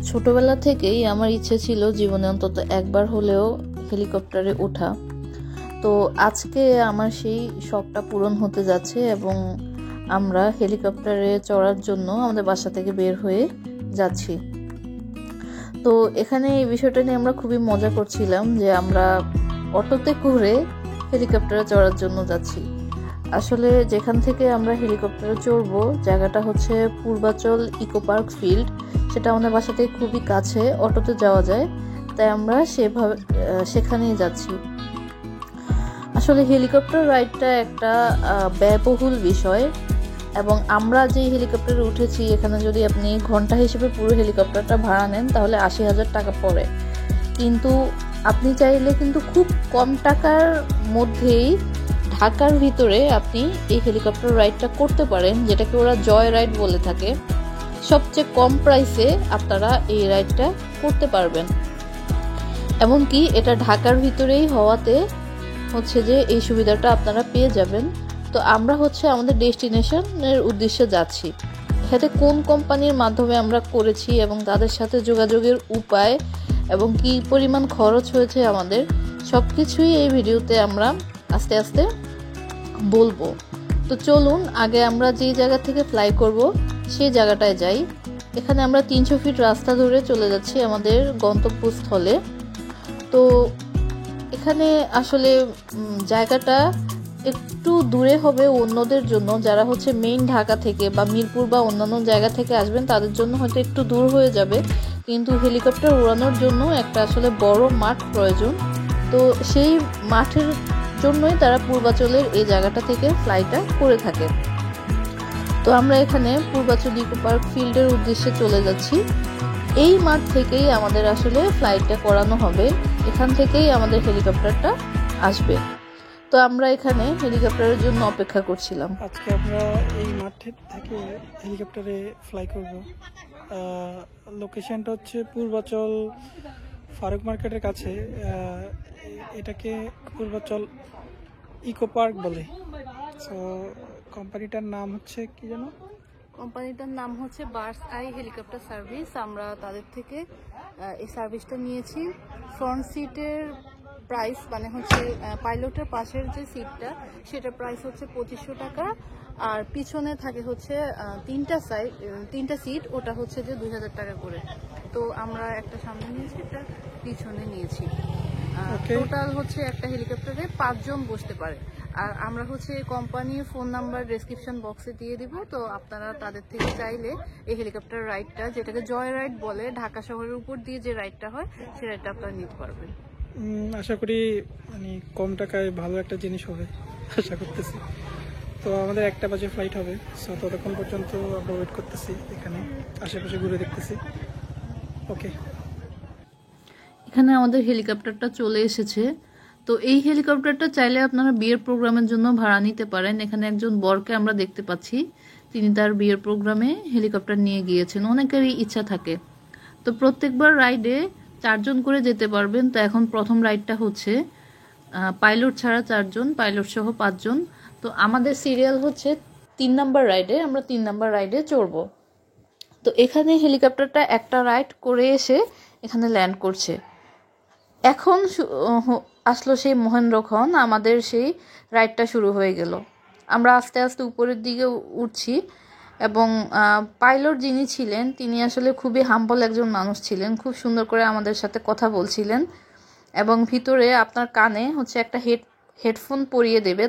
ছোটবেলা থেকেই আমার ইচ্ছে ছিল জীবনে অন্তত একবার হলেও হেলিকপ্টারে ওঠা। তো আজকে আমার সেই শখটা পূরণ হতে যাচ্ছে এবং আমরা হেলিকপ্টারে চড়ার জন্য আমাদের বাসা থেকে বের হয়ে যাচ্ছি। তো এখানে এই বিষয়টা নিয়ে আমরা খুবই মজা করছিলাম যে আমরা অটোতে করে হেলিকপ্টারে চড়ার জন্য যাচ্ছি। আসলে যেখান থেকে আমরা হেলিকপ্টারে চড়বো জায়গাটা হচ্ছে পূর্বাচল ইকো পার্ক ফিল্ড। সেটা আমাদের বাসা থেকে খুবই কাছে, অটোতে যাওয়া যায়, তাই আমরা সেখানেই যাচ্ছি। আসলে হেলিকপ্টার রাইডটা একটা ব্যয়বহুল বিষয় এবং আমরা যে হেলিকপ্টারে উঠেছি এখানে যদি আপনি ঘন্টা হিসেবে পুরো হেলিকপ্টারটা ভাড়া নেন তাহলে 80,000 টাকা পড়ে। কিন্তু আপনি চাইলে কিন্তু খুব কম টাকার মধ্যেই ঢাকার ভিতরে আপনি এই হেলিকপ্টার রাইডটা করতে পারেন, যেটাকে ওরা জয় রাইড বলে থাকে। সবচেয়ে কম প্রাইসে আপনারা এই রাইডটা করতে পারবেন, এমনকি এটা ঢাকার ভিতরেই হওয়াতে হচ্ছে যে এই সুবিধাটা আপনারা পেয়ে যাবেন। তো আমরা হচ্ছে আমাদের ডেস্টিনেশনের উদ্দেশ্যে যাচ্ছি। এতে কোন কোম্পানির মাধ্যমে আমরা করেছি এবং তাদের সাথে যোগাযোগের উপায় এবং কি পরিমাণ খরচ হয়েছে আমাদের সব কিছুই এই ভিডিওতে আমরা আস্তে আস্তে বলবো। তো চলুন আগে আমরা যে জায়গা থেকে ফ্লাই করব সেই জায়গাটায় যাই। এখানে আমরা 300 ফিট রাস্তা ধরে চলে যাচ্ছি আমাদের গন্তব্যস্থলে। তো এখানে আসলে জায়গাটা একটু দূরে হবে অন্যদের জন্য, যারা হচ্ছে মেইন ঢাকা থেকে বা মিরপুর বা অন্যান্য জায়গা থেকে আসবেন তাদের জন্য হয়তো একটু দূর হয়ে যাবে, কিন্তু হেলিকপ্টার উড়ানোর জন্য একটা আসলে বড় মাঠ প্রয়োজন। তো সেই মাঠের জন্যই তারা পূর্বাচলের এই জায়গাটা থেকে ফ্লাইটটা করে থাকে। তো আমরা এখানে পূর্বাচল ইকো পার্ক ফিল্ডের উদ্দেশ্যে চলে যাচ্ছি। এই মাঠ থেকেই আমাদের আসলে ফ্লাইটটা করানো হবে, এখান থেকেই আমাদের হেলিকপ্টারটা আসবে। তো আমরা এখানে হেলিকপ্টারের জন্য অপেক্ষা করছিলাম। আজকে আমরা এই মাঠ থেকে হেলিকপ্টারে ফ্লাই করব। লোকেশনটা হচ্ছে পূর্বাচল ফারুক মার্কেটের কাছে। এটাকে পূর্বাচল ইকো পার্ক বলে। সো কোম্পানিটার নাম হচ্ছে কি জানো? কোম্পানিটার নাম হচ্ছে বার্ডস আই হেলিকপ্টার সার্ভিস। আমরা তাদের থেকে এই সার্ভিসটা নিয়েছি। ফ্রন্ট সিটের প্রাইস মানে হচ্ছে পাইলটের পাশের যে সিটটা সেটার প্রাইস হচ্ছে 2500 টাকা, আর পিছনে থাকে হচ্ছে তিনটা সিট, ওটা হচ্ছে যে 2000 টাকা করে। তো আমরা একটা সামনে নিয়েছি, একটা পিছনে নিয়েছি। টোটাল হচ্ছে একটা হেলিকপ্টারে 5 জন বসতে পারে। আর আমরা হচ্ছে কোম্পানির ফোন নাম্বার ডেসক্রিপশন বক্সে দিয়ে দিব, তো আপনারা তাদের থেকে চাইলে এই হেলিকপ্টার রাইডটা, যেটাকে জয় রাইড বলে, ঢাকা শহরের উপর দিয়ে যে রাইডটা হয় সেই রাইডটা আপনারা নিতে পারবেন। আশা করি মানে কম টাকায় ভালো একটা জিনিস হবে আশা করতেছি। তো আমাদের 1টা বাজে ফ্লাইট হবে, সো ততক্ষণ পর্যন্ত আমরা ওয়েট করতেছি, এখানে আশেপাশে ঘুরে দেখতেছি। ওকে, এখানে আমাদের হেলিকপ্টারটা চলে এসেছে। তো এই হেলিকপ্টারটা চাইলে আপনারা বিয়ের প্রোগ্রামের জন্য ভাড়া নিতে পারেন। এখানে একজন বরকে আমরা দেখতে পাচ্ছি, তিনি তার বিয়ের প্রোগ্রামে হেলিকপ্টার নিয়ে গিয়েছেন। অনেকেরই ইচ্ছা থাকে। তো প্রত্যেকবার রাইডে 4 জন করে যেতে পারবেন। তো এখন প্রথম রাইডটা হচ্ছে পাইলট ছাড়া 4 জন, পাইলট সহ 5 জন। তো আমাদের সিরিয়াল হচ্ছে 3 নাম্বার রাইডে, আমরা 3 নাম্বার রাইডে চড়বো। তো এখানে হেলিকপ্টারটা একটা রাইড করে এসে এখানে ল্যান্ড করছে। এখন আসলো সেই মহেন্দ্রক্ষণ, আমাদের সেই রাইডটা শুরু হয়ে গেল। আমরা আস্তে আস্তে উপরের দিকে উঠছি এবং পাইলট যিনি ছিলেন তিনি আসলে খুবই হাম্বল একজন মানুষ ছিলেন, খুব সুন্দর করে আমাদের সাথে কথা বলছিলেন এবং ভিতরে আপনার কানে হচ্ছে একটা হেডফোন পরিয়ে দেবে।